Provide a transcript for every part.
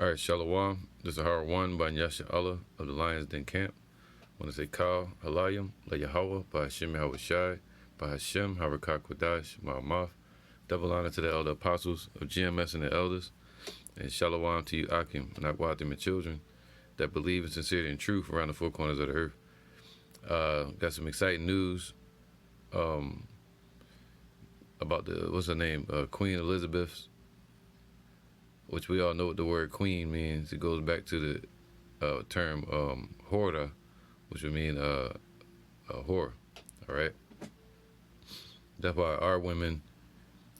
All right, Shalom. This is Har 1 by Yahawah of the Lions Den Camp. I want to say Kal, Halayim, La Yahawah, by Hashem Yahawashi, by Hashem, Harakak Kodash, Ma'amath. Double honor to the elder apostles of GMS and the elders. And Shalom to you, Akim, and Akwatim and children that believe in sincerity and truth around the four corners of the earth. Got some exciting news about what's her name? Queen Elizabeth's, which we all know what the word queen means. It goes back to the term horda, which would mean whore. All right. That's why our women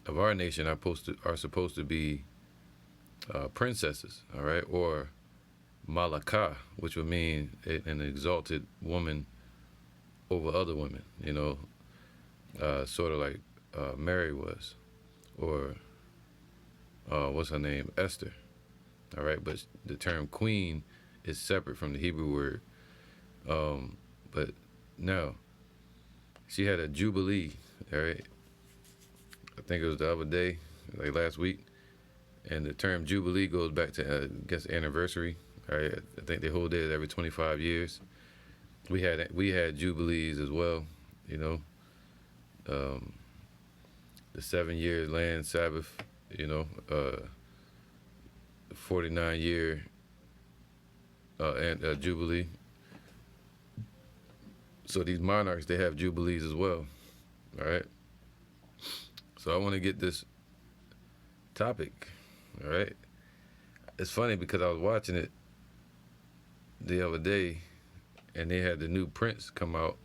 of our nation are supposed to be princesses. All right, or malakah, which would mean an exalted woman over other women. You know, sort of like Mary was, or what's her name? Esther. All right, but the term queen is separate from the Hebrew word. But no, she had a jubilee. All right, I think it was the other day, like last week, and the term jubilee goes back to I guess anniversary. All right, I think they hold it every 25 years. We had jubilees as well. You know, the 7-year land Sabbath. You know, 49-year and jubilee. So these monarchs, they have jubilees as well. All right. So I want to get this topic. All right. It's funny because I was watching it the other day, and they had the new prince come out,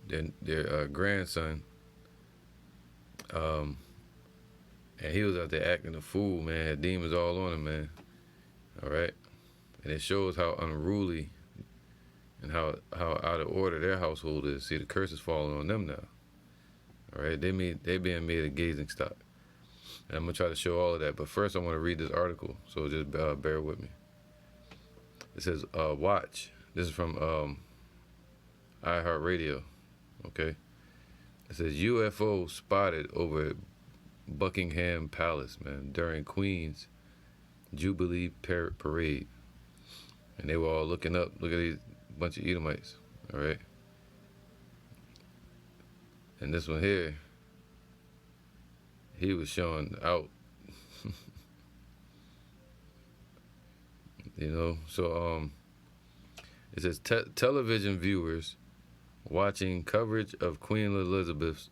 their grandson. And he was out there acting a fool, man. Had demons all on him, man. All right. And it shows how unruly and how out of order their household is. See, the curse is falling on them now. All right. They being made a gazing stock. And I'm going to try to show all of that. But first, I want to read this article. So just bear with me. It says, watch. This is from iHeartRadio. Okay. It says, UFO spotted over Buckingham Palace, man, during Queen's Jubilee Parade. And they were all looking up. Look at these bunch of Edomites, all right? And this one here, he was showing out. You know, so it says television viewers watching coverage of Queen Elizabeth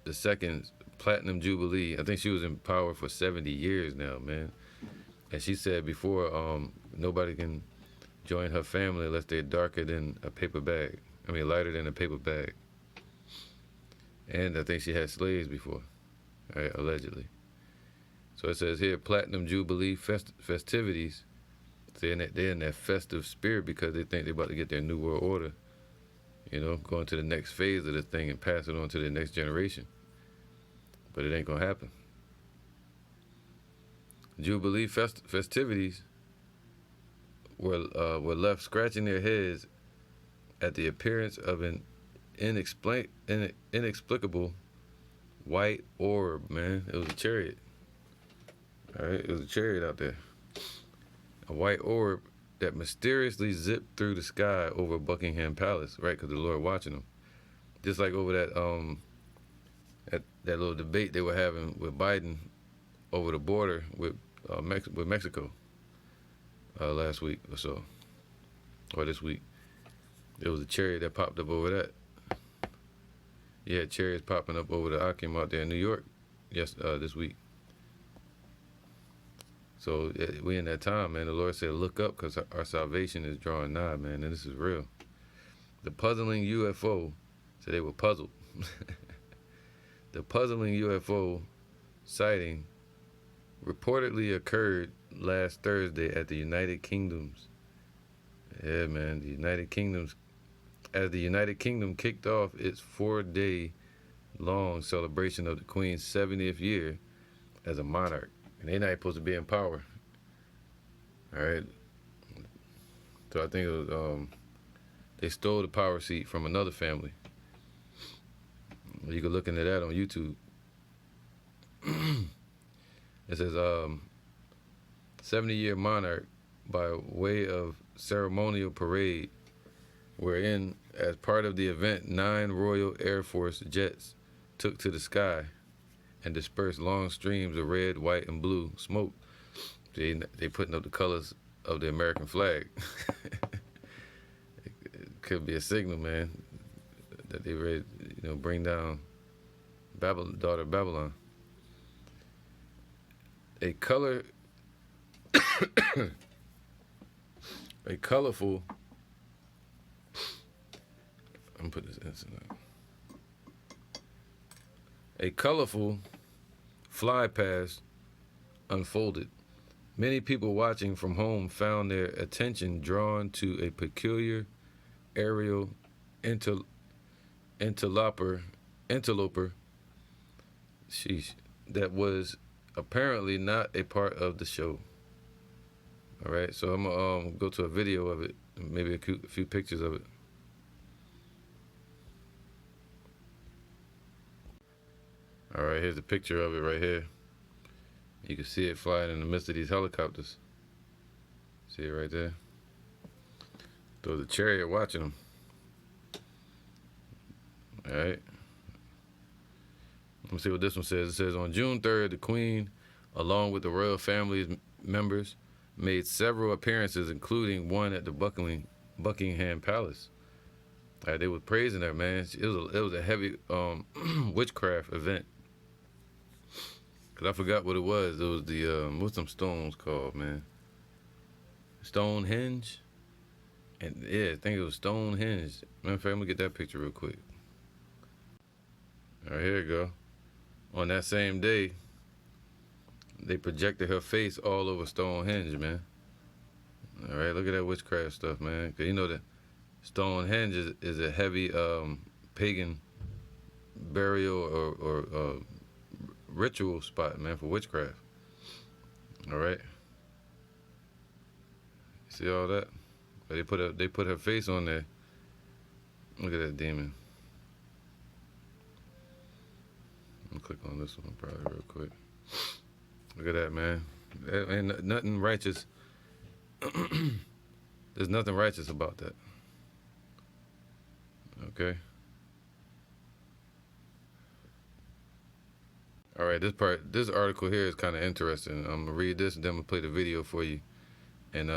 II's Platinum Jubilee. I think she was in power for 70 years now, man. And she said before, nobody can join her family unless they're darker than a paper bag. I mean, lighter than a paper bag. And I think she had slaves before, right, allegedly. So it says here, Platinum Jubilee festivities. They're in that festive spirit because they think they're about to get their new world order. You know, going to the next phase of this thing and pass it on to the next generation. But it ain't gonna happen. Jubilee festivities were left scratching their heads at the appearance of an inexplicable white orb, man. It was a chariot. All right, it was a chariot out there. A white orb that mysteriously zipped through the sky over Buckingham Palace, right? Because the Lord watching them. Just like over that that little debate they were having with Biden over the border with Mexico last week or so, or this week. There was a chariot that popped up over that. You had chariots popping up over the Akim out there in New York this week. So we in that time, man. The Lord said, look up because our salvation is drawing nigh, man, and this is real. The puzzling UFO, so they were puzzled. The puzzling UFO sighting reportedly occurred last Thursday at the United Kingdom's. Yeah, man, as the United Kingdom kicked off its 4-day long celebration of the Queen's 70th year as a monarch. And they're not supposed to be in power. All right. So I think it was, they stole the power seat from another family. You can look into that on YouTube. It says, 70-year monarch by way of ceremonial parade, wherein, as part of the event, 9 Royal Air Force jets took to the sky and dispersed long streams of red, white, and blue smoke. They putting up the colors of the American flag. It could be a signal, man, that they ready, bring down daughter Babylon. A colorful. I'm gonna put this incident. A colorful fly past unfolded. Many people watching from home found their attention drawn to a peculiar aerial interloper, that was apparently not a part of the show. All right, so I'm gonna go to a video of it, maybe a few pictures of it. All right, here's a picture of it right here. You can see it flying in the midst of these helicopters. See it right there? There's a chariot watching them. All right. Let me see what this one says. It says, on June 3rd, the Queen, along with the royal family's members, made several appearances, including one at the Buckingham Palace. All right, they were praising her, man. It was a heavy witchcraft event. Cause I forgot what it was. It was the what's them stones called, man? Stonehenge. And yeah, I think it was Stonehenge. Matter of fact, let me get that picture real quick. All right, here we go. On that same day, they projected her face all over Stonehenge, man. All right, look at that witchcraft stuff, man. Cause you know that Stonehenge is a heavy pagan burial or ritual spot, man, for witchcraft. All right. See all that? They put her face on there. Look at that demon. I'm gonna click on this one probably real quick. Look at that, man. There ain't nothing righteous. There's nothing righteous about that. Okay. All right, this article here is kind of interesting. I'm gonna read this and then I'm gonna play the video for you. And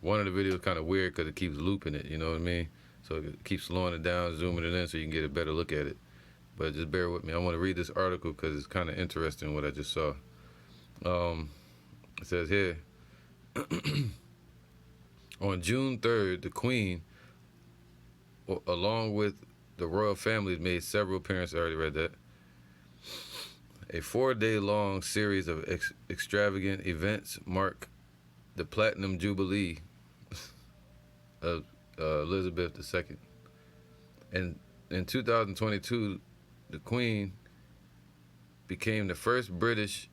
one of the videos kind of weird because it keeps looping it. You know what I mean? So it keeps slowing it down, zooming it in, so you can get a better look at it. But just bear with me. I want to read this article because it's kind of interesting what I just saw. It says here, on June 3rd, the Queen, along with the royal family, made several appearances. I already read that. A 4-day-long series of extravagant events mark the Platinum Jubilee of Elizabeth II. And in 2022, the Queen became the first British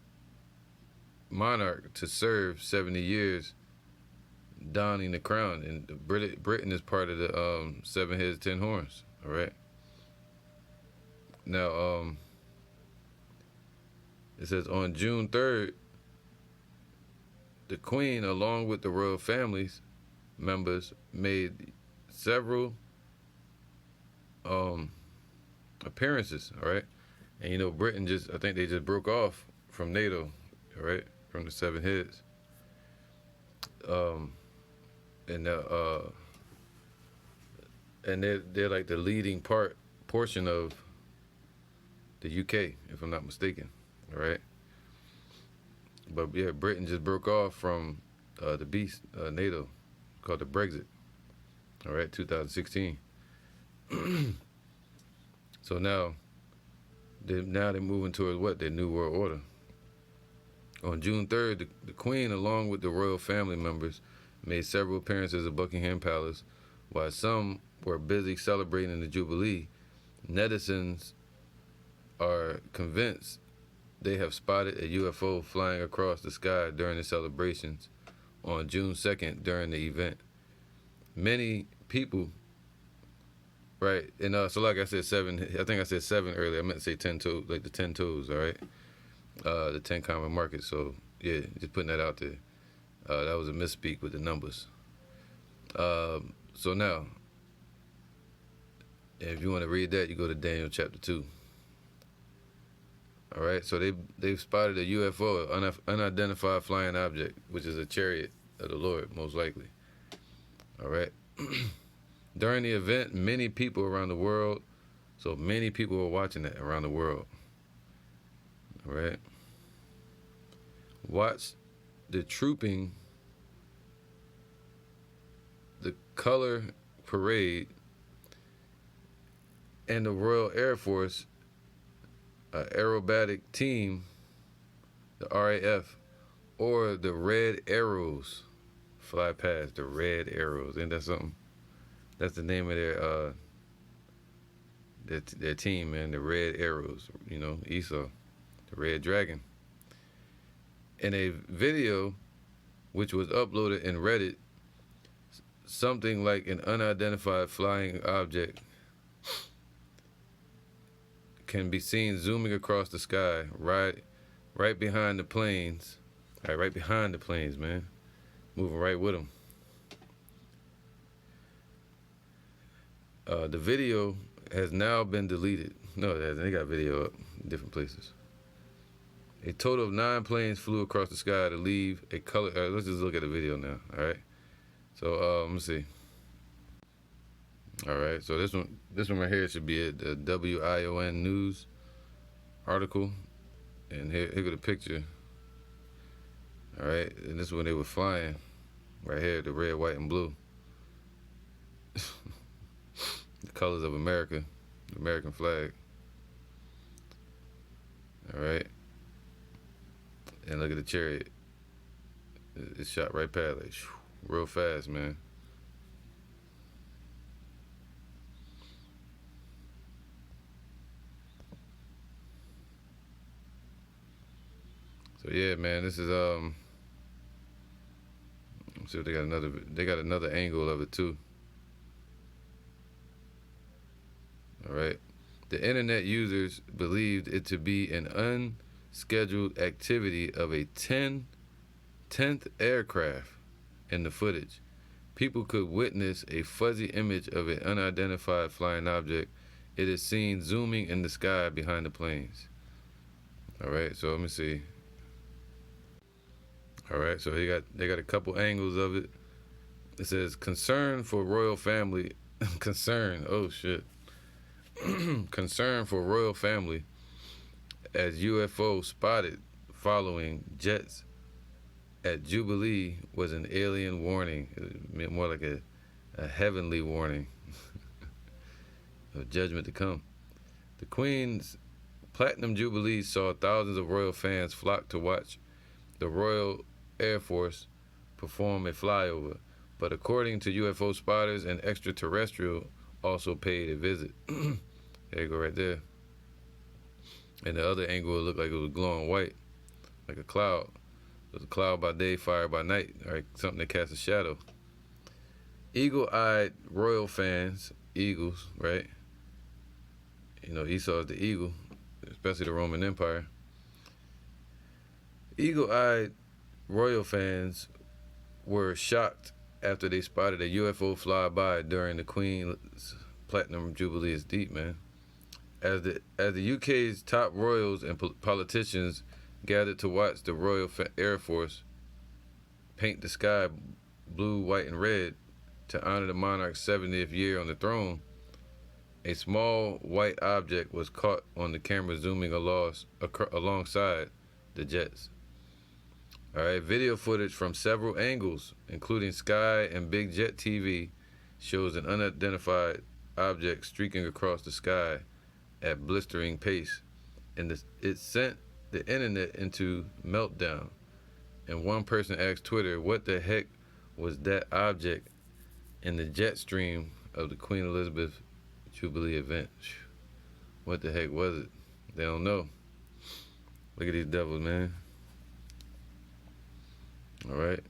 monarch to serve 70 years donning the crown. And Britain is part of the 7 heads, 10 horns. All right. Now, it says on June 3rd, the Queen, along with the royal family's members, made several appearances. All right. And you know, Britain I think they just broke off from NATO, all right, from the 7 heads. And they're like the leading portion of the UK, if I'm not mistaken, all right. But yeah, Britain just broke off from the beast, NATO, called the Brexit, all right, 2016. So now they're moving towards what? Their new world order. On June 3rd, the Queen, along with the royal family members, made several appearances at Buckingham Palace. While some were busy celebrating the Jubilee, netizens are convinced they have spotted a UFO flying across the sky during the celebrations on June 2nd during the event. Many people, right, and so like I said 7, I think I said 7 earlier, I meant to say 10 toes, like the 10 toes, all right? The 10 common markets, so yeah, just putting that out there. That was a misspeak with the numbers. So now, if you want to read that, you go to Daniel chapter 2. All right, so they've spotted a UFO, unidentified flying object, which is a chariot of the Lord, most likely. All right. During the event, many people around the world, so many people were watching it around the world. All right. Watch the trooping, the color parade, and the Royal Air Force aerobatic team, the RAF, or the Red Arrows fly past. The Red Arrows, ain't that something? That's the name of their team, man. The Red Arrows, you know, Esau, the Red Dragon. In a video which was uploaded in Reddit, something like an unidentified flying object can be seen zooming across the sky, right behind the planes. Right behind the planes, man. Moving right with them. The video has now been deleted. No, it hasn't. They got video up in different places. A total of 9 planes flew across the sky to leave a color. Let's just look at the video now. All right. So let me see. All right. So this one right here should be it. The WION news article, and here go the picture. All right. And this is when they were flying. Right here, the red, white, and blue. The colors of America, the American flag. All right. And look at the chariot. It shot right past, like, real fast, man. So yeah, man, this is let's see if they got another angle of it too. All right. The internet users believed it to be an unscheduled activity of a 10th aircraft in the footage. People could witness a fuzzy image of an unidentified flying object. It is seen zooming in the sky behind the planes. All right, so let me see. All right, so they got a couple angles of it. It says concern for royal family. Concern. Oh shit. Concern for royal family as UFO spotted following jets at Jubilee was an alien warning. It meant more like a heavenly warning of judgment to come. The Queen's Platinum Jubilee saw thousands of royal fans flock to watch the Royal Air Force perform a flyover, but according to UFO spotters, an extraterrestrial also paid a visit. There you go right there. And the other angle looked like it was glowing white, like a cloud. It was a cloud by day, fire by night, right? Something that casts a shadow. Eagle-eyed royal fans, eagles, right? You know, Esau is the eagle, especially the Roman Empire. Eagle-eyed royal fans were shocked after they spotted a UFO fly by during the Queen's Platinum Jubilee. Is deep, man. As the UK's top royals and politicians gathered to watch the Royal Air Force paint the sky blue, white, and red to honor the monarch's 70th year on the throne, a small white object was caught on the camera zooming alongside the jets. All right, video footage from several angles, including Sky and Big Jet TV, shows an unidentified object streaking across the sky at blistering pace, and it sent the internet into meltdown. And one person asked Twitter, what the heck was that object in the jet stream of the Queen Elizabeth Jubilee event? What the heck was it? They don't know. Look at these devils, man. All right.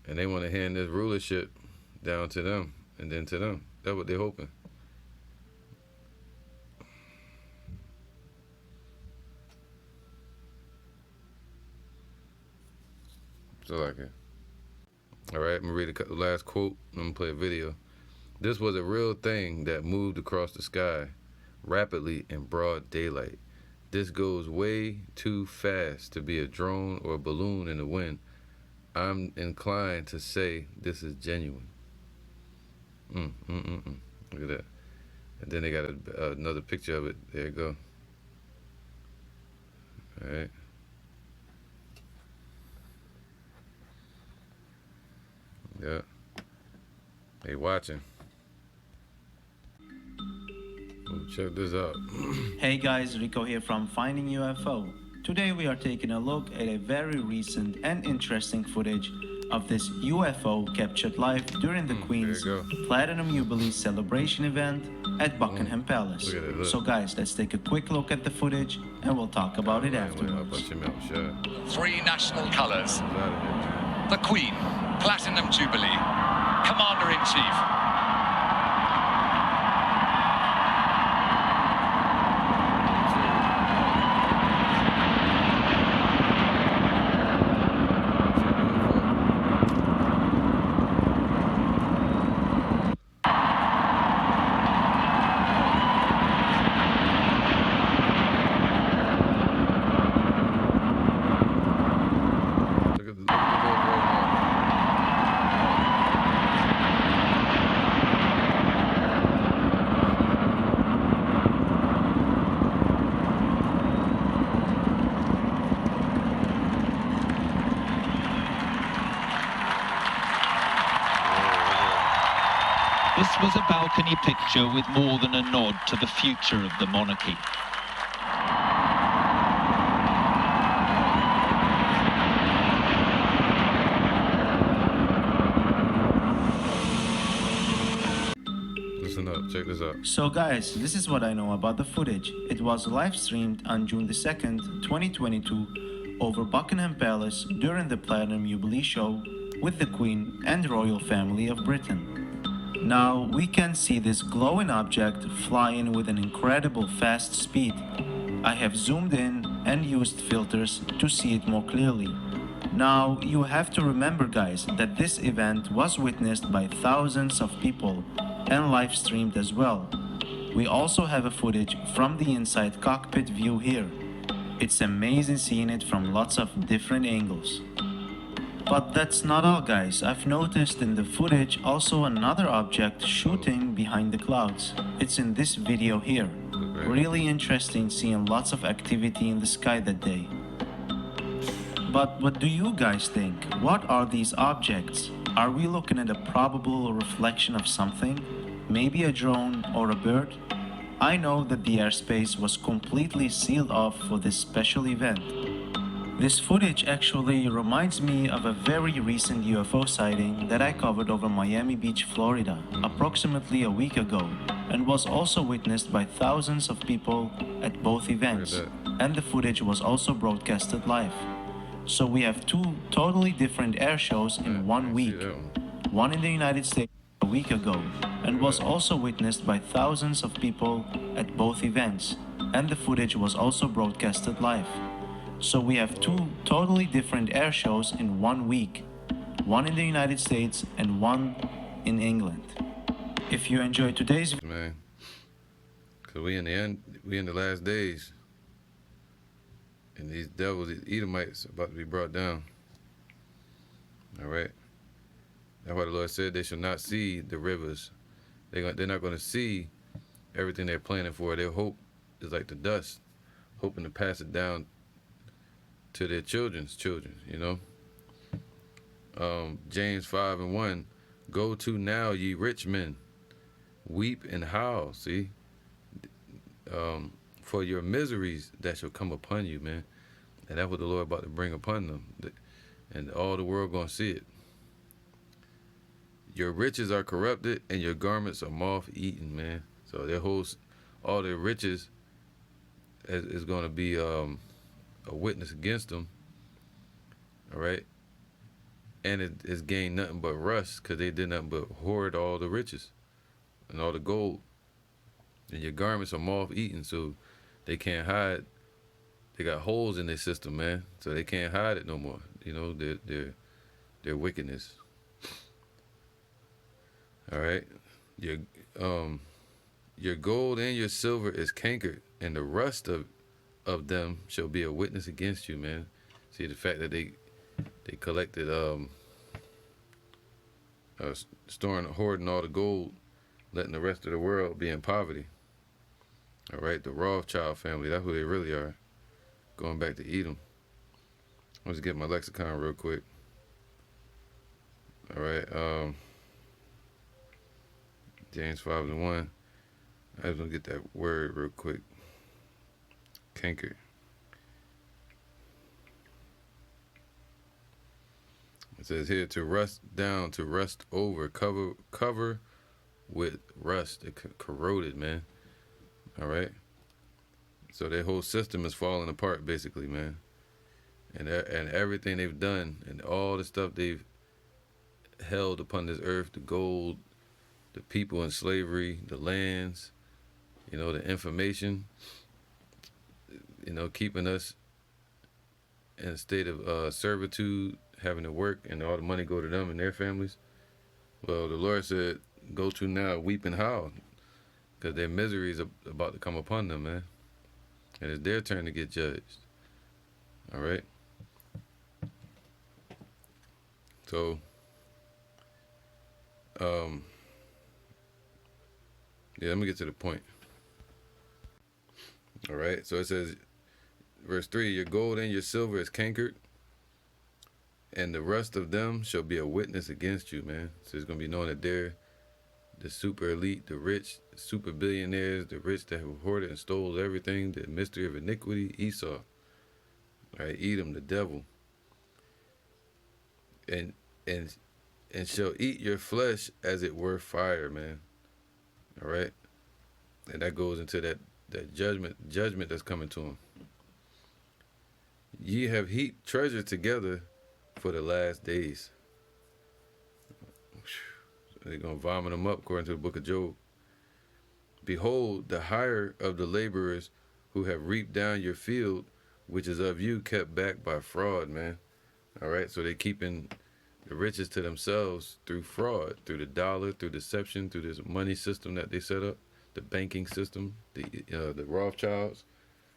And they want to hand this rulership down to them and then to them. That's what they're hoping. So like it. All right, I'm gonna read the last quote. I'm gonna play a video. This was a real thing that moved across the sky rapidly in broad daylight. This goes way too fast to be a drone or a balloon in the wind. I'm inclined to say this is genuine. Look at that. And then they got another picture of it. There you go. All right. Yeah. They watching. Check this out. Hey guys, Rico here from Finding UFO. Today we are taking a look at a very recent and interesting footage of this UFO captured live during the Queen's Platinum Jubilee celebration event at Buckingham Palace. So guys, let's take a quick look at the footage and we'll talk about it afterwards. 3 national colours. The Queen, Platinum Jubilee, Commander-in-Chief. This was a balcony picture with more than a nod to the future of the monarchy. Listen up, check this out. So guys, this is what I know about the footage. It was live streamed on June the 2nd, 2022 over Buckingham Palace during the Platinum Jubilee show with the Queen and royal family of Britain. Now we can see this glowing object flying with an incredible fast speed. I have zoomed in and used filters to see it more clearly. Now you have to remember guys that this event was witnessed by thousands of people and live streamed as well. We also have a footage from the inside cockpit view here. It's amazing seeing it from lots of different angles. But that's not all guys, I've noticed in the footage also another object shooting behind the clouds. It's in this video here. Really interesting seeing lots of activity in the sky that day. But what do you guys think? What are these objects? Are we looking at a probable reflection of something? Maybe a drone or a bird? I know that the airspace was completely sealed off for this special event. This footage actually reminds me of a very recent UFO sighting that I covered over Miami Beach, Florida, approximately a week ago, and was also witnessed by thousands of people at both events, and the footage was also broadcasted live. So we have two totally different air shows in 1 week, one in the United States a week ago, and was also witnessed by thousands of people at both events, and the footage was also broadcasted live. So we have two totally different air shows in 1 week, one in the United States and one in England. If you enjoyed today's video, man, cause we in the last days, and these devils, these Edomites, about to be brought down. All right, that's why the Lord said they shall not see the rivers. They're not going to see everything they're planning for. Their hope is like the dust, hoping to pass it down to their children's children, you know. James 5:1, go to now, ye rich men, weep and howl, see, for your miseries that shall come upon you, man. And that's what the Lord about to bring upon them, and all the world gonna see it. Your riches are corrupted and your garments are moth-eaten, man. So all their riches is gonna be a witness against them, all right? And it has gained nothing but rust because they did nothing but hoard all the riches and all the gold. And your garments are moth-eaten, so they can't hide. They got holes in their system, man, so they can't hide it no more. You know, their wickedness. All right. Your um your gold and your silver is cankered, and the rust of them shall be a witness against you, man. See the fact that they collected storing hoarding all the gold, letting the rest of the world be in poverty. All right, the Rothschild family, that's who they really are. Going back to Edom. Let's get my lexicon real quick. All right, James 5:1. I just want to get that word real quick. Canker. It says here to rust down, to rust over, cover with rust. It corroded, man. All right. So their whole system is falling apart, basically, man. And everything they've done and all the stuff they've held upon this earth, the gold, the people in slavery, the lands, the information, keeping us in a state of servitude, having to work, and all the money go to them and their families. Well, the Lord said, go to now, weep and howl, because their misery is about to come upon them, man. And it's their turn to get judged. All right? So, let me get to the point. All right? So it says, verse 3, your gold and your silver is cankered, and the rust of them shall be a witness against you, man. So it's going to be known that they're the super elite, the rich, super billionaires, the rich that have hoarded and stole everything, the mystery of iniquity, Esau. All right, Edom, the devil. And shall eat your flesh as it were fire, man. All right? And that goes into that judgment that's coming to him. Ye have heaped treasure together for the last days. They're going to vomit them up, according to the book of Job. Behold, the hire of the laborers who have reaped down your field, which is of you, kept back by fraud, man. All right, so they're keeping the riches to themselves through fraud, through the dollar, through deception, through this money system that they set up, the banking system, the Rothschilds,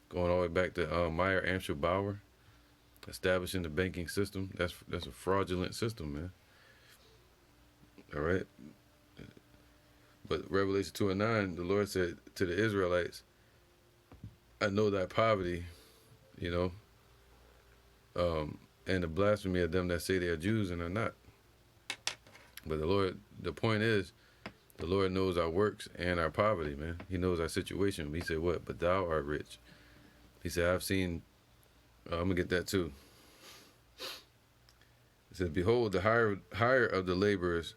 going all the way back to Meyer Amschel Bauer, establishing the banking system. That's a fraudulent system, man. All right. But Revelation 2:9, the Lord said to the Israelites, I know thy poverty, and the blasphemy of them that say they are Jews and are not. But the point is, the Lord knows our works and our poverty, man. He knows our situation. He said, what? But thou art rich. He said, I've seen, I'm going to get that too. It says, behold, the hire of the laborers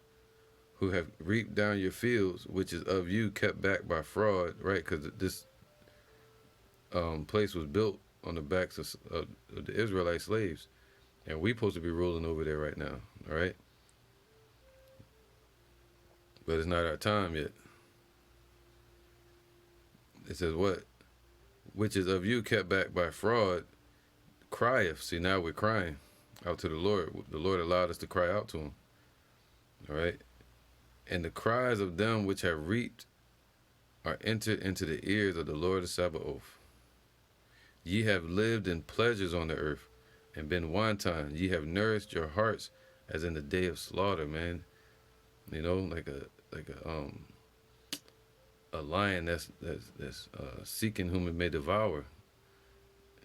who have reaped down your fields, which is of you, kept back by fraud, right? Because this place was built on the backs of the Israelite slaves. And we're supposed to be ruling over there right now, all right? But it's not our time yet. It says what? Which is of you kept back by fraud, crieth. See, now we're crying out to the Lord. The Lord allowed us to cry out to him, all right? And the cries of them which have reaped are entered into the ears of the Lord of Sabaoth. Ye have lived in pleasures on the earth, and been wanton. Ye have nourished your hearts as in the day of slaughter, man. Like a lion that's seeking whom it may devour.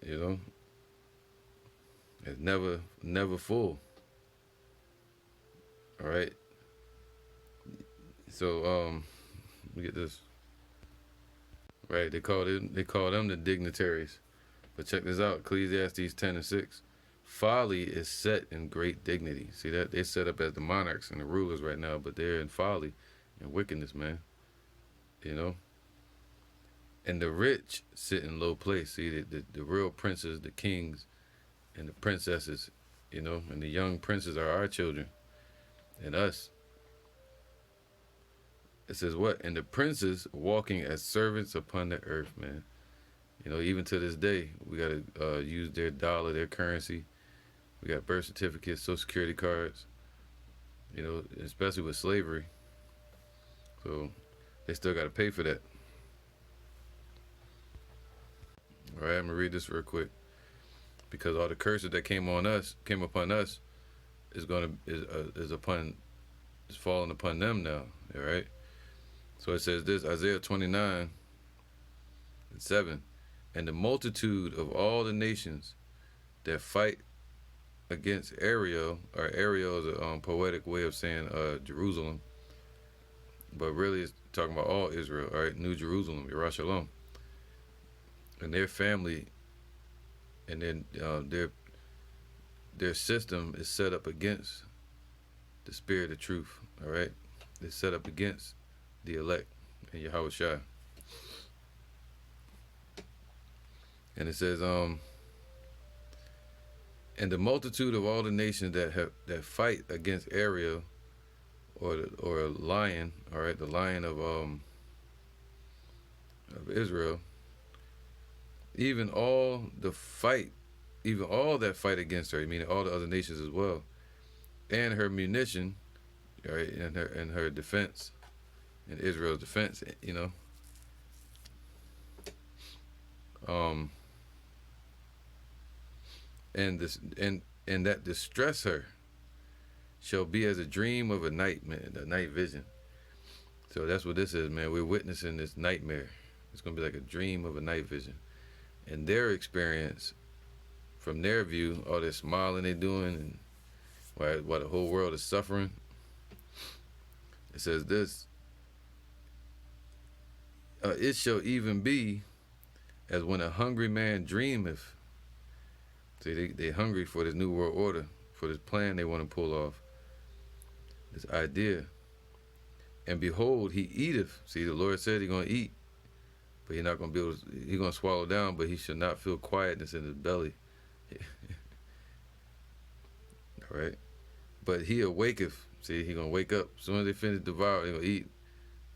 It's never full. All right. So we get this. Right, they call them the dignitaries. But check this out, Ecclesiastes 10:6. Folly is set in great dignity. See that? They're set up as the monarchs and the rulers right now, but they're in folly and wickedness, man. And the rich sit in low place. See, the real princes, the kings, and the princesses, and the young princes are our children and us. It says what? And the princes walking as servants upon the earth, man. Even to this day, we got to use their dollar, their currency. We got birth certificates, social security cards, especially with slavery. So they still got to pay for that. All right, I'm gonna read this real quick because all the curses that came upon us, is falling upon them now. All right. So it says this, Isaiah 29:7, and the multitude of all the nations that fight against Ariel, or Ariel is a poetic way of saying Jerusalem, but really it's talking about all Israel, all right, New Jerusalem, Yerushalayim, and their family, and then their system is set up against the spirit of truth, all right? It's set up against the elect and Yahawah. And it says, and the multitude of all the nations that fight against Ariel, or a lion, all right, the lion of Israel, even all that fight against her, meaning all the other nations as well, and her munition, all right, and her defense, and Israel's defense, and that distress her shall be as a dream of a night, man, a night vision. So that's what this is, man. We're witnessing this nightmare. It's gonna be like a dream of a night vision, and their experience, from their view, all this smiling they doing, and while the whole world is suffering. It says this, it shall even be as when a hungry man dreameth. See, they hungry for this new world order, for this plan they want to pull off, this idea. And behold, he eateth. See, the Lord said he's going to eat, but he's not going to be able to, he's going to swallow down, but he should not feel quietness in his belly. All right? But he awaketh. See, he going to wake up. As soon as they finish devouring, he going to eat.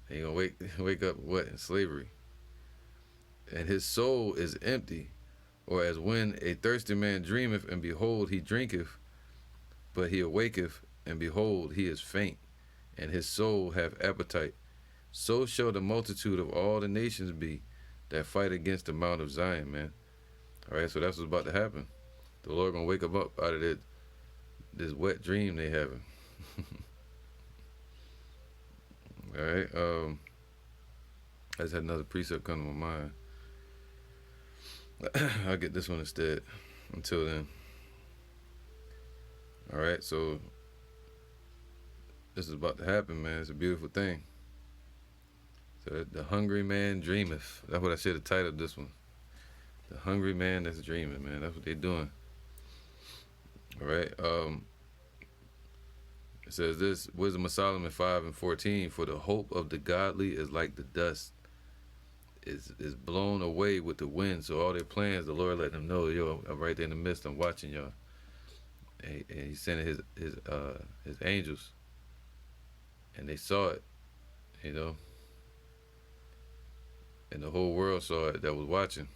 And he going to wake up, what? In slavery. And his soul is empty. Or as when a thirsty man dreameth, and behold, he drinketh, but he awaketh, and behold, he is faint, and his soul have appetite. So shall the multitude of all the nations be that fight against the Mount of Zion, man. All right, so that's what's about to happen. The Lord gonna wake them up out of this wet dream they having. All right, I just had another precept come to my mind. I'll get this one instead. Until then. All right, so this is about to happen, man. It's a beautiful thing. So the hungry man dreameth. That's what I should have titled this one. The hungry man that's dreaming, man. That's what they're doing. All right. It says this, Wisdom of Solomon 5:14. For the hope of the godly is like the dust, is blown away with the wind. So all their plans, the Lord let them know, yo, I'm right there in the midst. I'm watching y'all. And He's sending his angels, and they saw it, and the whole world saw it that was watching,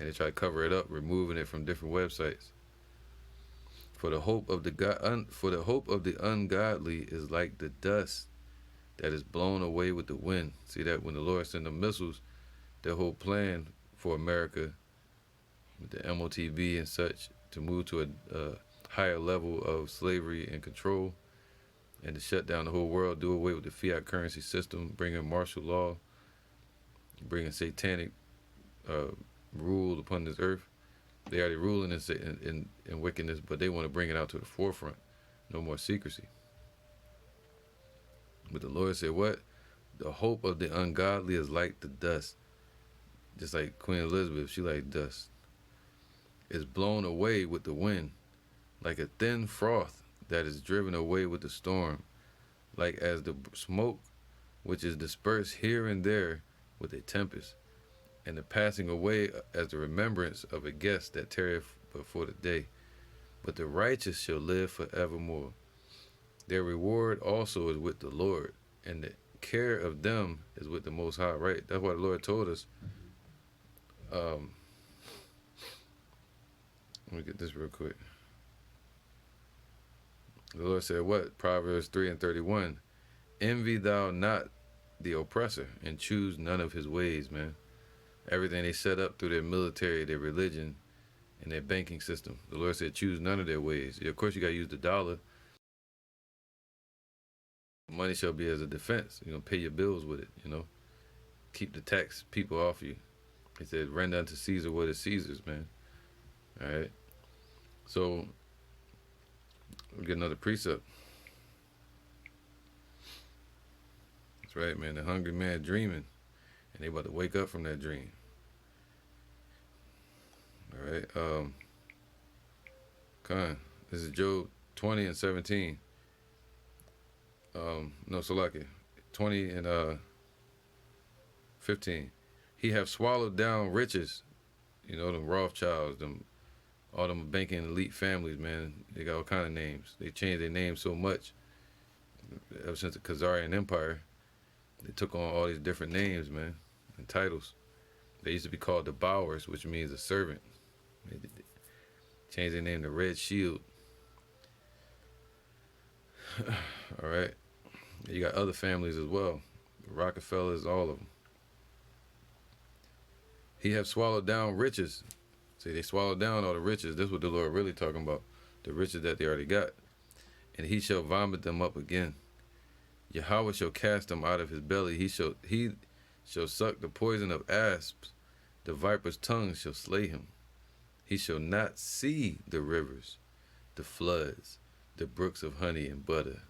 and they tried to cover it up, removing it from different websites. For the hope of the ungodly is like the dust that is blown away with the wind. See that when the Lord sent the missiles, their whole plan for America, with the MOTV and such, to move to a higher level of slavery and control, and to shut down the whole world, do away with the fiat currency system, bring in martial law, bringing satanic rule upon this earth. They already ruling in wickedness, but they want to bring it out to the forefront. No more secrecy. But the Lord said, what? The hope of the ungodly is like the dust. Just like Queen Elizabeth, she like dust. It's blown away with the wind, like a thin froth that is driven away with the storm, like as the smoke which is dispersed here and there with a tempest, and the passing away as the remembrance of a guest that tarrieth before the day. But the righteous shall live forevermore. Their reward also is with the Lord, and the care of them is with the Most High, right? That's what the Lord told us. Let me get this real quick. The Lord said what? Proverbs 3:31. Envy thou not the oppressor, and choose none of his ways, man. Everything they set up through their military, their religion, and their banking system. The Lord said, choose none of their ways. Yeah, of course, you got to use the dollar. Money shall be as a defense. Pay your bills with it, Keep the tax people off you. He said, render unto Caesar what is Caesar's, man. All right. So, we'll get another precept. That's right, man. The hungry man dreaming, and they about to wake up from that dream. All right. This is Job 20 and 17. No, Salaki. 20 and 15. He have swallowed down riches. Them Rothschilds, all them banking elite families, man. They got all kind of names. They changed their names so much. Ever since the Khazarian Empire, they took on all these different names, man, and titles. They used to be called the Bowers, which means a servant. They changed their name to Red Shield. All right. You got other families as well. The Rockefellers, all of them. He have swallowed down riches. See, they swallowed down all the riches. This is what the Lord really talking about. The riches that they already got. And he shall vomit them up again. Yahawah shall cast them out of his belly. He shall suck the poison of asps. The viper's tongue shall slay him. He shall not see the rivers, the floods, the brooks of honey and butter.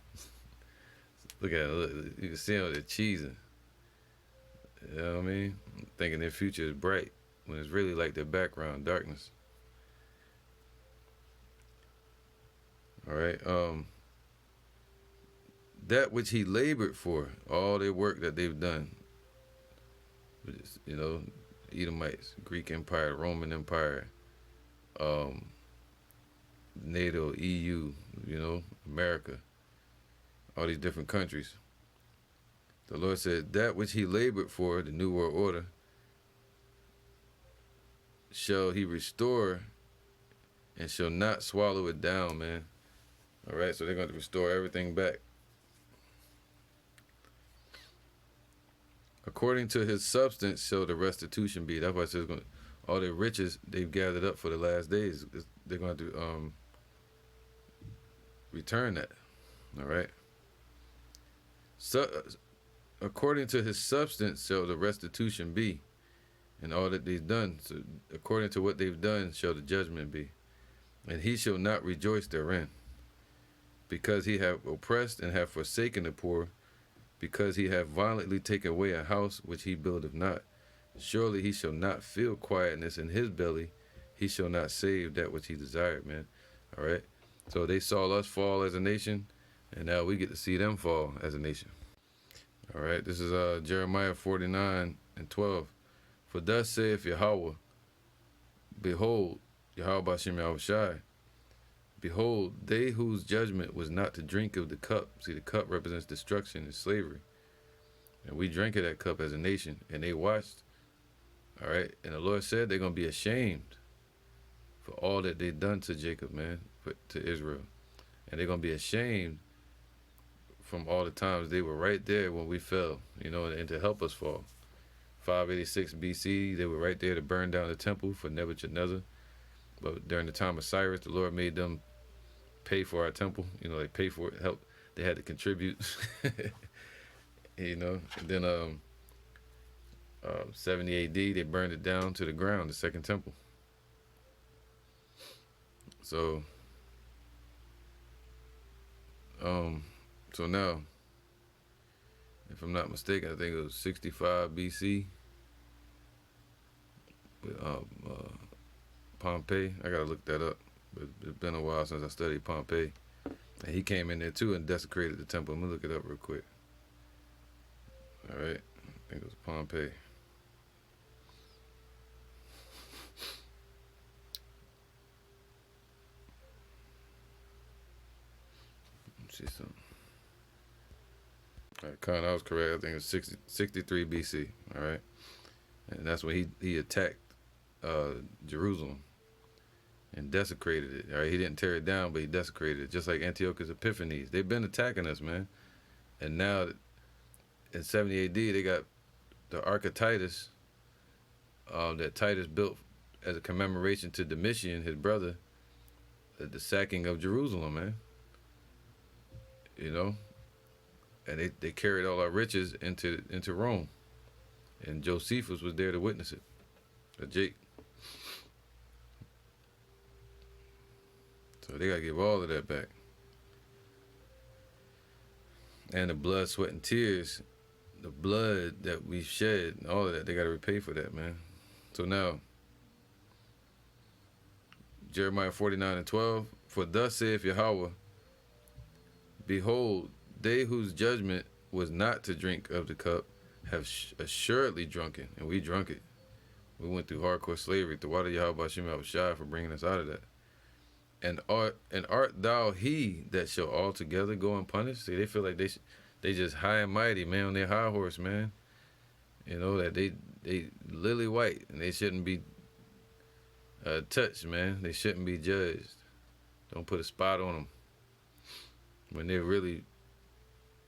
Look at it. Look, you can see how they're cheesing. You know what I mean? Thinking their future is bright when it's really like their background, darkness. All right. That which he labored for, all their work that they've done. Edomites, Greek Empire, Roman Empire, NATO, EU, America, all these different countries. The Lord said, that which he labored for, the New World Order, shall he restore and shall not swallow it down, man. All right, so they're going to restore everything back. According to his substance shall the restitution be. That's why it says all the riches they've gathered up for the last days, they're going to return that. All right. So, according to his substance shall the restitution be, and all that they've done. So according to what they've done shall the judgment be. And he shall not rejoice therein, because he have oppressed and have forsaken the poor, because he have violently taken away a house which he buildeth not. Surely he shall not feel quietness in his belly. He shall not save that which he desired, man. All right. So they saw us fall as a nation, and now we get to see them fall as a nation. All right. This is Jeremiah 49 and 12. For thus saith Yahawah, behold, Yahawah B'Shem Yahushai, behold, they whose judgment was not to drink of the cup. See, the cup represents destruction and slavery. And we drank of that cup as a nation, and they watched. All right. And the Lord said they're going to be ashamed for all that they've done to Jacob, man, to Israel. And they're going to be ashamed from all the times they were right there when we fell, and to help us fall. 586 BC, they were right there to burn down the temple for Nebuchadnezzar. But during the time of Cyrus, the Lord made them pay for our temple. They pay for it, help. They had to contribute. And then 70 AD, they burned it down to the ground, the second temple. So, now, if I'm not mistaken, I think it was 65 BC with Pompey. I gotta look that up. But it's been a while since I studied Pompey. And he came in there too and desecrated the temple. I'm gonna look it up real quick. All right, I think it was Pompey. Let's see something. All right, Khan, I was correct. I think it was 63 BC. All right, and that's when he attacked Jerusalem and desecrated it. All right, he didn't tear it down, but he desecrated it, just like Antiochus Epiphanes. They've been attacking us, man. And now in 70 AD, they got the Ark of Titus that Titus built as a commemoration to Domitian, his brother, the sacking of Jerusalem, man. You know, and they carried all our riches into Rome, and Josephus was there to witness it. Jake. So they gotta give all of that back, and the blood, sweat, and tears, the blood that we shed, and all of that, they gotta repay for that, man. So now, Jeremiah 49:12, for thus saith Yahawah, behold, they whose judgment was not to drink of the cup have assuredly drunken, and we drunk it. We went through hardcore slavery. The water Yahweh Shem was shy for bringing us out of that. And art thou he that shall altogether go unpunished? See, they feel like they just high and mighty, man, on their high horse, man. You know, that they lily white, and they shouldn't be touched, man. They shouldn't be judged. Don't put a spot on them when they're really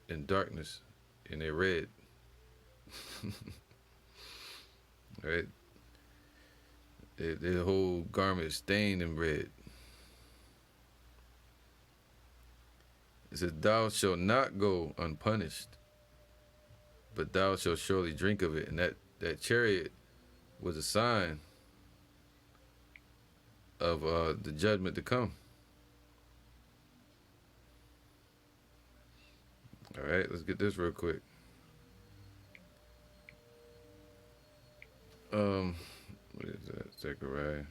in darkness and they're red. Right? Their whole garment is stained in red. It says, thou shalt not go unpunished, but thou shalt surely drink of it. And that chariot was a sign of the judgment to come. All right, let's get this real quick. What is that? Zechariah.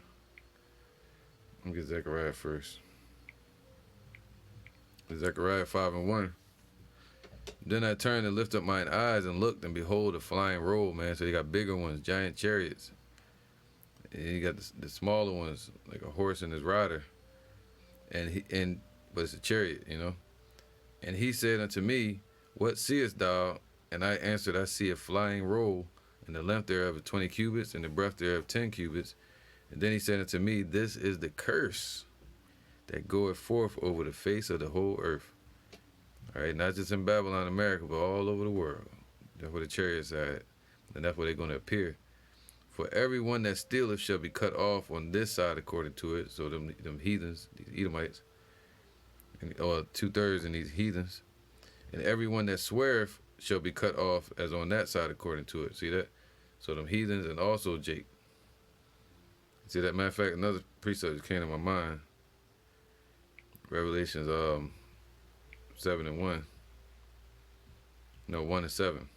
Let me get Zechariah first. Zechariah 5:1. Then I turned and lifted up mine eyes and looked, and behold, a flying roll, man. So you got bigger ones, giant chariots. And you got the smaller ones, like a horse and his rider. But it's a chariot, you know. And he said unto me, what seest thou? And I answered, I see a flying roll, and the length thereof is 20 cubits, and the breadth thereof 10 cubits. And then he said unto me, this is the curse that goeth forth over the face of the whole earth. All right, not just in Babylon, America, but all over the world. That's where the chariots are at, and that's where they're going to appear. For everyone that stealeth shall be cut off on this side according to it. So them heathens, these Edomites, or 2/3 in these heathens. And everyone that sweareth shall be cut off as on that side according to it. See that? So them heathens and also Jake. See that? Matter of fact, another precept that came to my mind. Revelations 7:1. No, 1:7.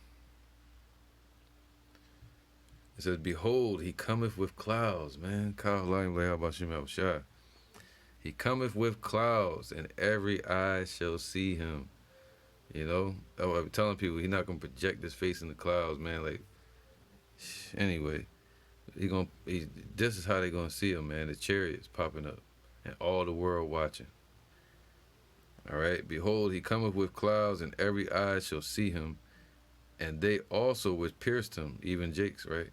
It says, behold, he cometh with clouds, man. He cometh with clouds, and every eye shall see him. You know, I'm telling people he's not gonna project his face in the clouds, man. Like, anyway, this is how they gonna see him, man. The chariots popping up, and all the world watching. All right, behold, he cometh with clouds, and every eye shall see him, and they also which pierced him, even Jake's, right?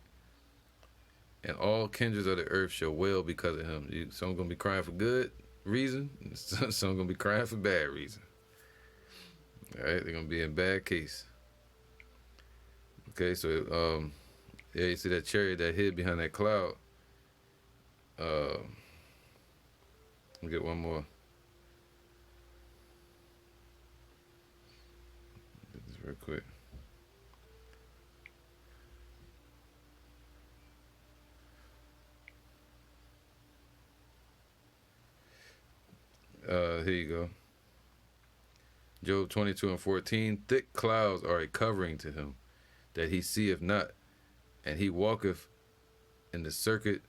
And all kindreds of the earth shall wail because of him. Some gonna be crying for good reason, and some gonna be crying for bad reason. All right, they're gonna be in bad case. Okay, so yeah, you see that chariot that hid behind that cloud. Let me get one more. Get this real quick. Here you go. Job 22:14. Thick clouds are a covering to him, that he seeth not, and he walketh in the circuit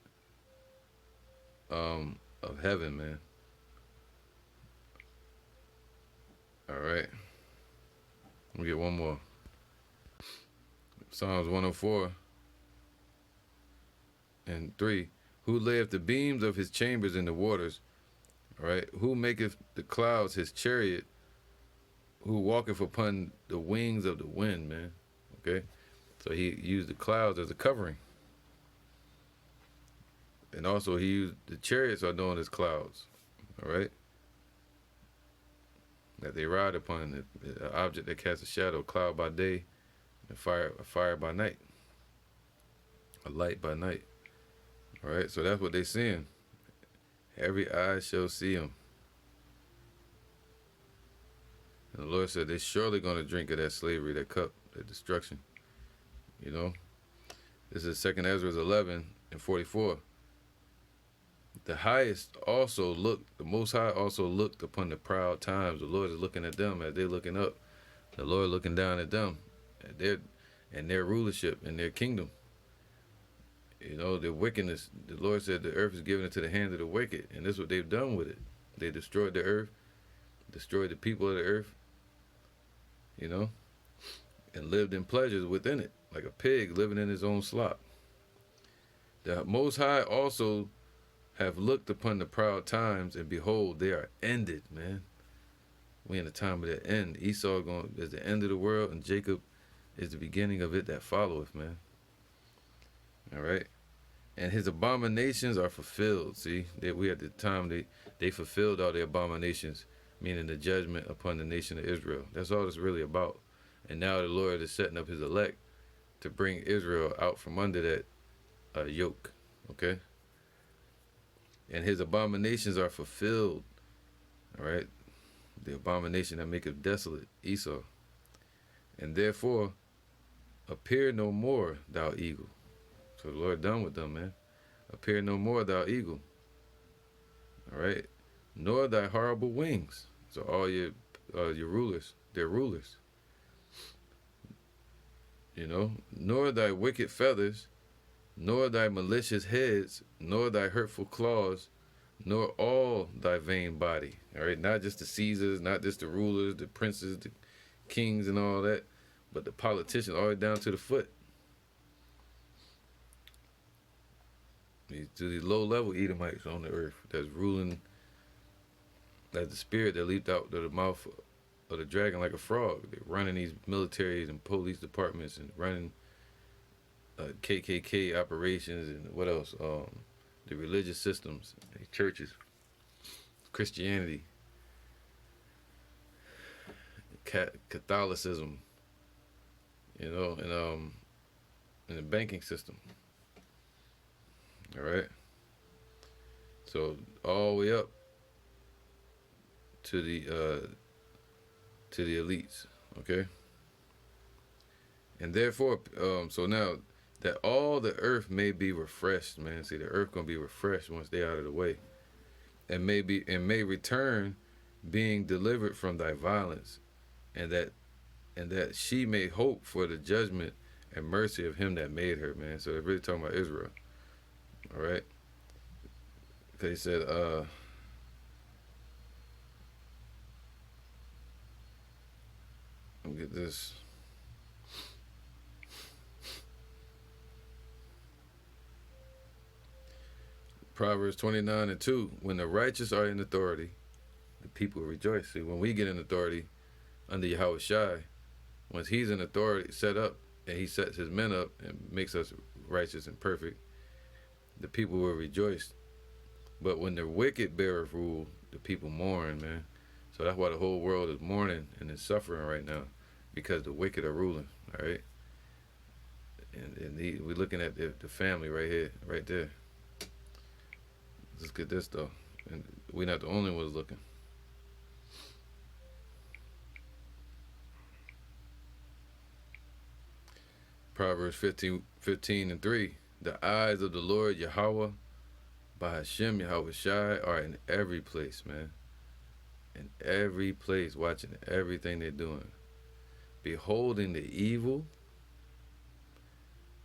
of heaven, man. All right. Let me get one more. Psalms 104:3. Who layeth the beams of his chambers in the waters? All right. Who maketh the clouds his chariot? Who walketh upon the wings of the wind, man. Okay. So he used the clouds as a covering. And also he used the chariots are known as clouds. All right. that they ride upon, an object that casts a shadow, a cloud by day, and a fire by night, a light by night. All right, so that's what they seeing. Every eye shall see him. And the Lord said they're surely going to drink of that slavery, that cup, that destruction. You know, this is 2nd Ezra 11:44. The highest also looked, the Most High also looked upon the proud times. The Lord is looking at them as they're looking up. The Lord looking down at them, at their rulership and their kingdom. You know, the wickedness. The Lord said the earth is given into the hand of the wicked, and this is what they've done with it. They destroyed the earth, destroyed the people of the earth, you know, and lived in pleasures within it, like a pig living in his own slop. The Most High also have looked upon the proud times, and behold, they are ended, man. We in the time of the end. Esau is the end of the world, and Jacob is the beginning of it that followeth, man. All right, and his abominations are fulfilled. See, we at the time they fulfilled all the abominations, meaning the judgment upon the nation of Israel. That's all it's really about. And now the Lord is setting up his elect to bring Israel out from under that yoke. Okay, and his abominations are fulfilled. All right, the abomination that maketh desolate, Esau. And therefore, appear no more, thou eagle. So the Lord done with them, man. Appear no more, thou eagle. All right, nor thy horrible wings. So all your rulers, they're rulers. You know, nor thy wicked feathers, nor thy malicious heads, nor thy hurtful claws, nor all thy vain body. All right, not just the Caesars, not just the rulers, the princes, the kings, and all that, but the politicians, all the way down to the foot. To these low-level Edomites on the earth that's ruling, that's the spirit that leaped out of the mouth of the dragon like a frog. They're running these militaries and police departments and running KKK operations and what else? The religious systems, the churches, Christianity, Catholicism, you know, and the banking system. All right. So all the way up to the elites. Okay. And therefore, so now that all the earth may be refreshed, man. See, the earth gonna be refreshed once they out of the way, and may return, being delivered from thy violence, and that she may hope for the judgment and mercy of him that made her, man. So they're really talking about Israel. All right, because he said, let me get this. Proverbs 29:2. When the righteous are in authority, the people rejoice. See, when we get in authority under Yahawah, once he's in authority, set up, and he sets his men up and makes us righteous and perfect, the people will rejoice. But when the wicked beareth rule, the people mourn, man. So that's why the whole world is mourning and is suffering right now, because the wicked are ruling, all right? And we're looking at the family right here, right there. Let's get this, though. And we're not the only ones looking. Proverbs 15:3. The eyes of the Lord Yahawah, by Hashem Yahawah are in every place, man. In every place, watching everything they're doing. Beholding the evil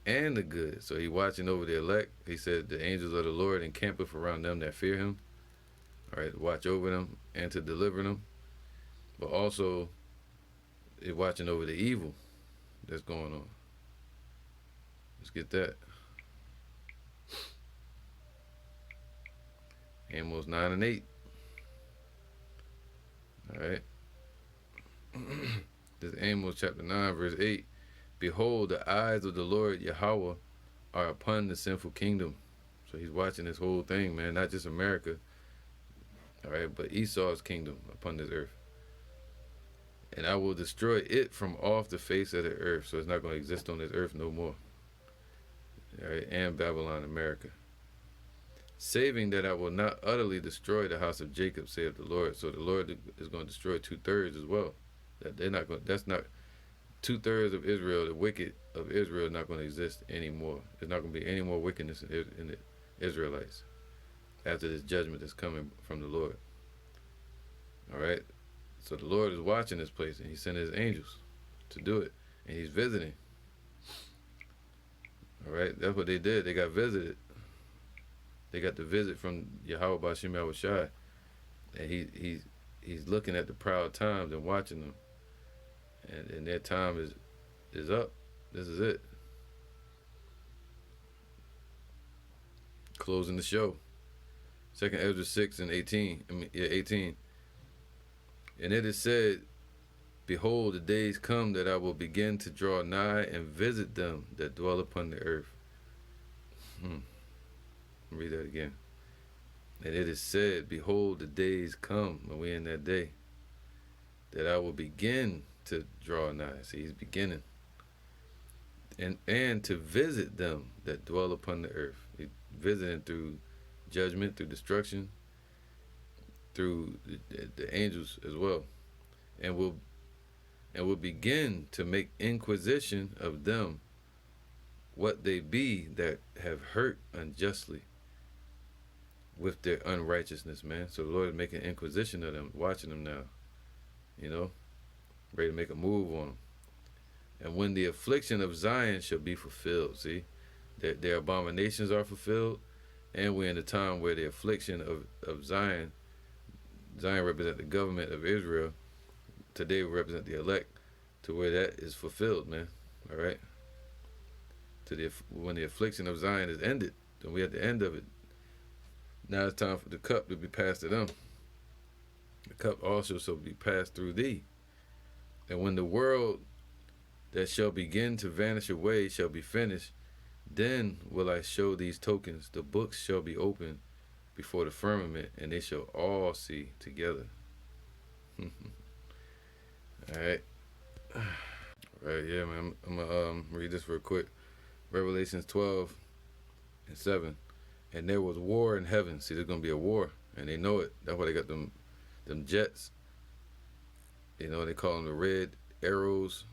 and the good. So he watching over the elect. He said the angels of the Lord encampeth around them that fear him. All right, to watch over them and to deliver them. But also, he's watching over the evil that's going on. Let's get that. Amos 9:8. All right. This is Amos chapter 9, verse 8. Behold, the eyes of the Lord Yahawah are upon the sinful kingdom. So he's watching this whole thing, man. Not just America. All right, but Esau's kingdom upon this earth. and I will destroy it from off the face of the earth. So it's not going to exist on this earth no more. All right, and Babylon, America. Saving that I will not utterly destroy the house of Jacob, saith the Lord. So the Lord is going to destroy 2/3 as well. That they're not going. That's not 2/3 of Israel. The wicked of Israel is not going to exist anymore. There's not going to be any more wickedness in the Israelites after this judgment that's coming from the Lord. All right. So the Lord is watching this place, and He sent His angels to do it, and He's visiting. All right. That's what they did. They got visited. They got the visit from Yahawah Bashim Yahushai, and he's looking at the proud times and watching them, and their time is up. This is it. Closing the show. 2nd Ezra 6 and 18. 18. And it is said, behold, the days come that I will begin to draw nigh and visit them that dwell upon the earth. Read that again. And it is said, behold, the days come, when we're in that day, that I will begin to draw nigh. See, He's beginning. And to visit them that dwell upon the earth. He's visiting through judgment, through destruction, through the angels as well. And will begin to make inquisition of them what they be that have hurt unjustly with their unrighteousness, man. So the Lord is making inquisition of them, watching them now, ready to make a move on them. And when the affliction of Zion shall be fulfilled, see, their abominations are fulfilled, and we're in the time where the affliction of Zion represents the government of Israel, today we represent the elect, to where that is fulfilled, man. All right? When the affliction of Zion is ended, then we're at the end of it. Now it's time for the cup to be passed to them. The cup also shall be passed through thee. And when the world that shall begin to vanish away shall be finished, then will I show these tokens. The books shall be opened before the firmament, and they shall all see together. All right. All right, yeah, man. I'm going to read this real quick. Revelations 12 and 7. And there was war in heaven. See, there's going to be a war, and they know it. That's why they got them jets. They call them the red arrows,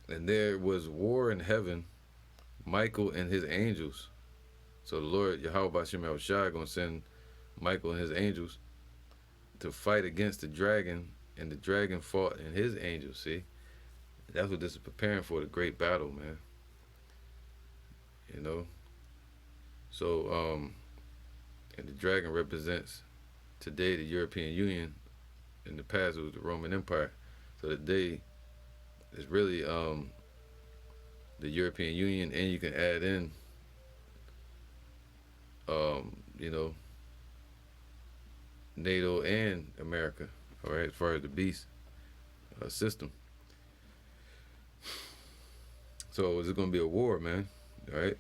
And there was war in heaven, Michael and his angels. So the Lord, Yahawah Bashim Yahushai, going to send Michael and his angels to fight against the dragon, and the dragon fought and his angels, see? That's what this is preparing for, the great battle, man. So, and the dragon represents today the European Union. In the past, it was the Roman Empire. So today is really the European Union, and you can add in, NATO and America, all right, as far as the beast system. So it's going to be a war, man, all right?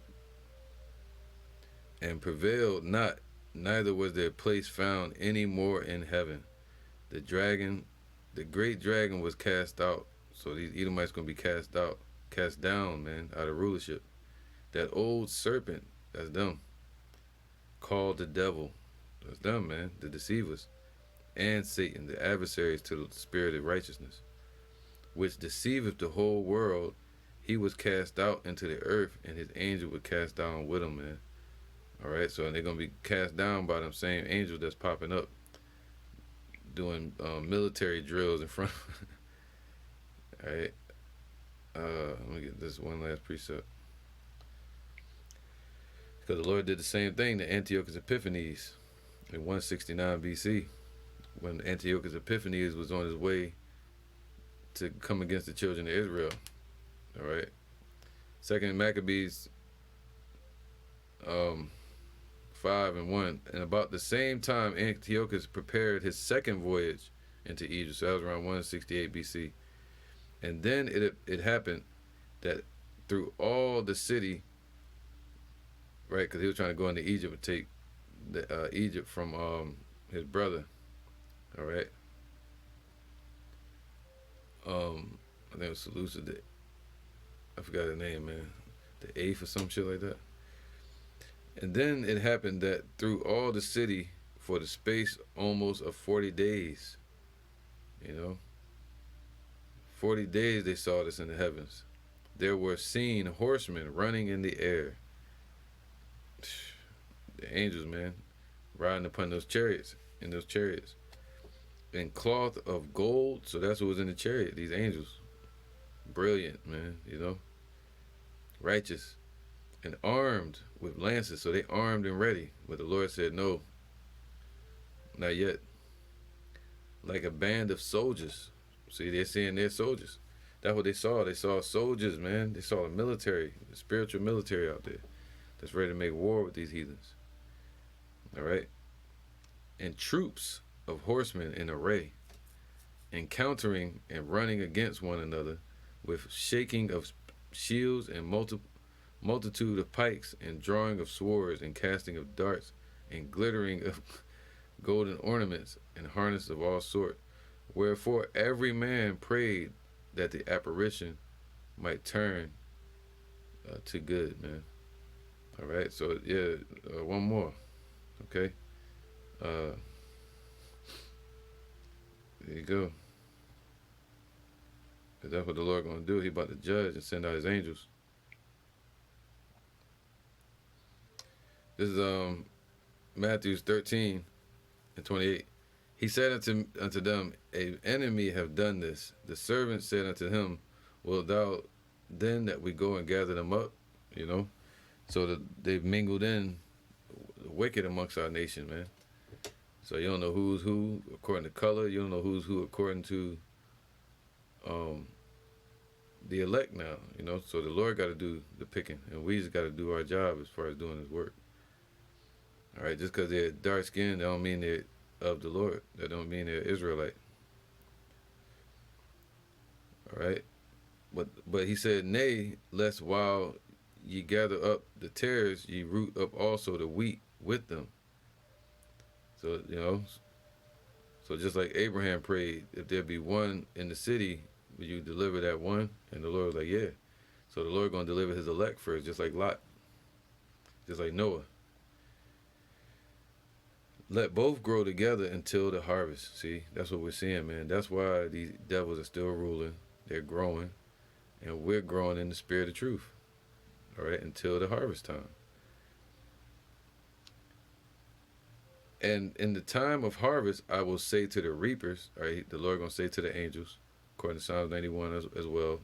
And prevailed not, neither was their place found any more in heaven. The great dragon was cast out. So these Edomites going to be cast down, man, out of rulership. That old serpent, that's them, called the devil. That's them, man, the deceivers. And Satan, the adversaries to the spirit of righteousness, which deceiveth the whole world. He was cast out into the earth, and his angel was cast down with him, man. All right, so they're going to be cast down by them same angels that's popping up, doing military drills in front of all right. Let me get this one last precept. Because the Lord did the same thing to Antiochus Epiphanes in 169 BC, when Antiochus Epiphanes was on his way to come against the children of Israel. All right. 2nd Maccabees 5 and 1. And about the same time, Antiochus prepared his second voyage into Egypt. So that was around 168 BC. And then it happened that through all the city, right, because he was trying to go into Egypt and take Egypt from his brother, All right. I think it was Seleucus. I forgot the name, man. The eighth or some shit like that. And then it happened that through all the city, for the space almost of 40 days, 40 days they saw this in the heavens. There were seen horsemen running in the air. The angels, man, riding upon those chariots, in cloth of gold. So that's what was in the chariot, these angels. Brilliant, man, righteous, and armed with lances. So they armed and ready. But the Lord said, no, not yet. Like a band of soldiers. See, they're saying they're soldiers. That's what they saw. They saw soldiers, man. They saw the military, the spiritual military out there that's ready to make war with these heathens. All right? And troops of horsemen in array, encountering and running against one another with shaking of shields and multitude of pikes and drawing of swords and casting of darts and glittering of golden ornaments and harness of all sorts. Wherefore every man prayed that the apparition might turn to good, man. All right, so yeah, one more, okay? There you go. Because that's what the Lord going to do. He about to judge and send out his angels. This is Matthew 13:28. He said unto them, an enemy have done this. The servant said unto him, wilt thou then that we go and gather them up? So that they've mingled in the wicked amongst our nation, man. So you don't know who's who according to color. You don't know who's who according to the elect now, So the Lord got to do the picking, and we just got to do our job as far as doing his work. All right, just because they're dark skinned, that don't mean they're of the Lord. That don't mean they're Israelite. All right, but he said, nay, lest while ye gather up the tares, ye root up also the wheat with them. So so just like Abraham prayed, if there be one in the city, will you deliver that one? And the Lord was like, yeah. So the Lord gonna deliver his elect first, just like Lot, just like Noah. Let both grow together until the harvest. See, that's what we're seeing, man. That's why these devils are still ruling. They're growing, and we're growing in the spirit of truth. All right, until the harvest time. And in the time of harvest, I will say to the reapers, all right, the Lord gonna say to the angels, according to Psalms 91 as well,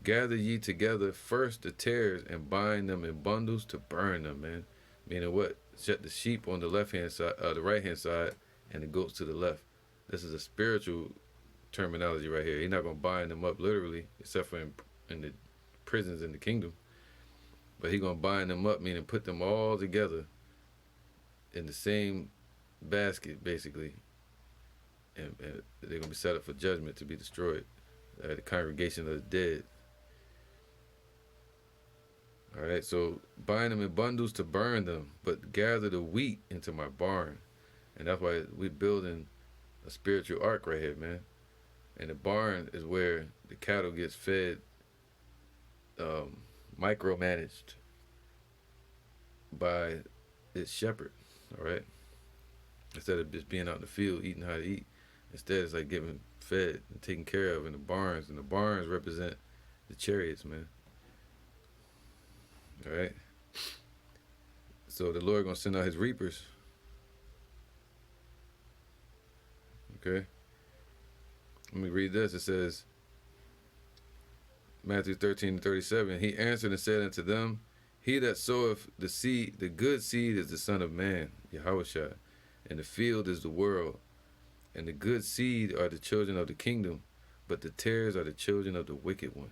gather ye together first the tares and bind them in bundles to burn them, man. Meaning what? Set the sheep on the left-hand side, the right-hand side, and the goats to the left. This is a spiritual terminology right here. He's not gonna bind them up literally, except for in the prisons in the kingdom. But he's gonna bind them up, meaning put them all together in the same basket, basically, and they're gonna be set up for judgment to be destroyed. The congregation of the dead. All right, so bind them in bundles to burn them, but gather the wheat into my barn. And that's why we're building a spiritual ark right here, man. And the barn is where the cattle gets fed, micromanaged by its shepherd, all right? Instead of just being out in the field eating how to eat, instead it's like getting fed and taken care of in the barns. And the barns represent the chariots, man. All right. So the Lord gonna send out his reapers. Okay. Let me read this. It says, Matthew 13:37. He answered and said unto them, he that soweth the seed, the good seed, is the Son of Man, Yahawah, and the field is the world. And the good seed are the children of the kingdom, but the tares are the children of the wicked one.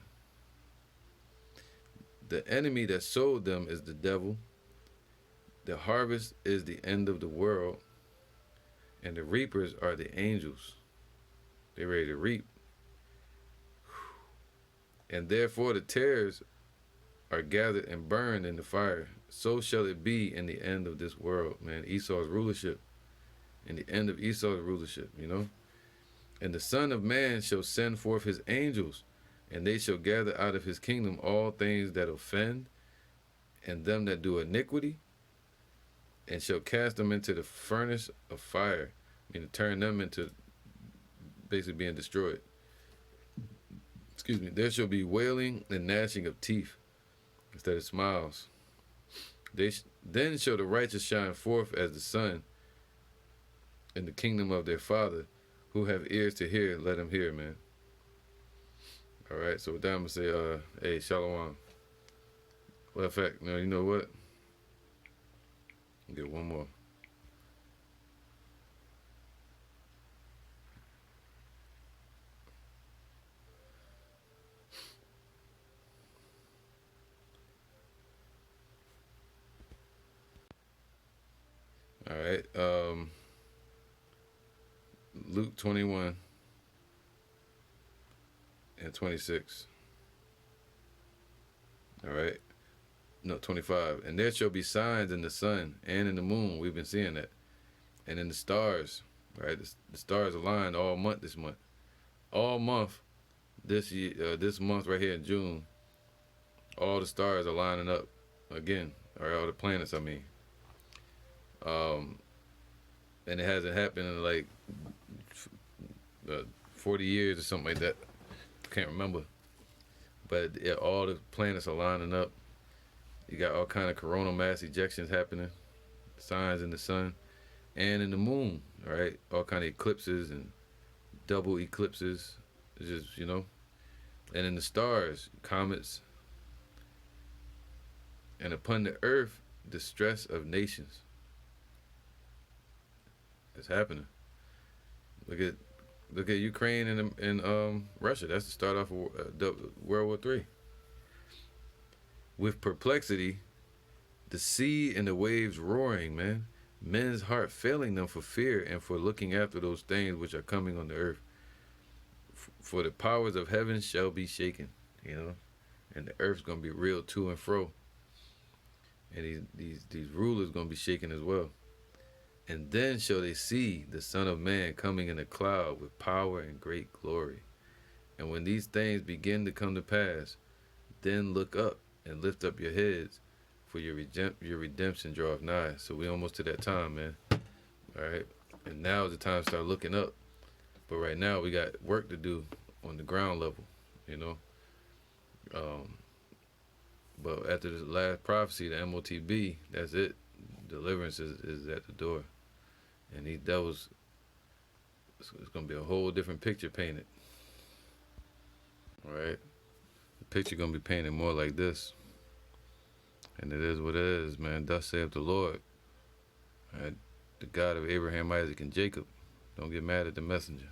The enemy that sowed them is the devil. The harvest is the end of the world. And the reapers are the angels. They're ready to reap. And therefore the tares are gathered and burned in the fire. So shall it be in the end of this world, man. Esau's rulership and the end of Esau's rulership, And the Son of Man shall send forth his angels, and they shall gather out of his kingdom all things that offend, and them that do iniquity, and shall cast them into the furnace of fire, meaning turn them into basically being destroyed. Excuse me. There shall be wailing and gnashing of teeth instead of smiles. Then shall the righteous shine forth as the sun in the kingdom of their Father. Who have ears to hear, let him hear, man. All right, so with that, I'm going to say, hey, shalom. Well, in fact, you know what? I'll get one more. All right, Luke 21 and 26. All right. No, 25. And there shall be signs in the sun and in the moon. We've been seeing that. And in the stars. Right. The stars aligned all month this month. All month this year, this month right here in June, all the stars are lining up again. All the planets, I mean. And it hasn't happened in like 40 years or something like that. Can't remember. But yeah, all the planets are lining up. You got all kind of coronal mass ejections happening, signs in the sun and in the moon, right? All kind of eclipses and double eclipses, just, And in the stars, comets. And upon the earth, distress of nations. It's happening. Look at Ukraine and Russia. That's the start off of World War III. With perplexity, the sea and the waves roaring, man. Men's heart failing them for fear and for looking after those things which are coming on the earth. For the powers of heaven shall be shaken, and the earth's gonna be reeled to and fro. And these rulers gonna be shaken as well. And then shall they see the Son of Man coming in a cloud with power and great glory. And when these things begin to come to pass, then look up and lift up your heads, for your redemption draweth nigh. So we almost to that time, man. All right? And now is the time to start looking up. But right now we got work to do on the ground level, But after the last prophecy, the MOTB, that's it. Deliverance is at the door. And these devils, it's going to be a whole different picture painted. All right? The picture going to be painted more like this. And it is what it is, man. Thus saith the Lord. All right? The God of Abraham, Isaac, and Jacob. Don't get mad at the messenger.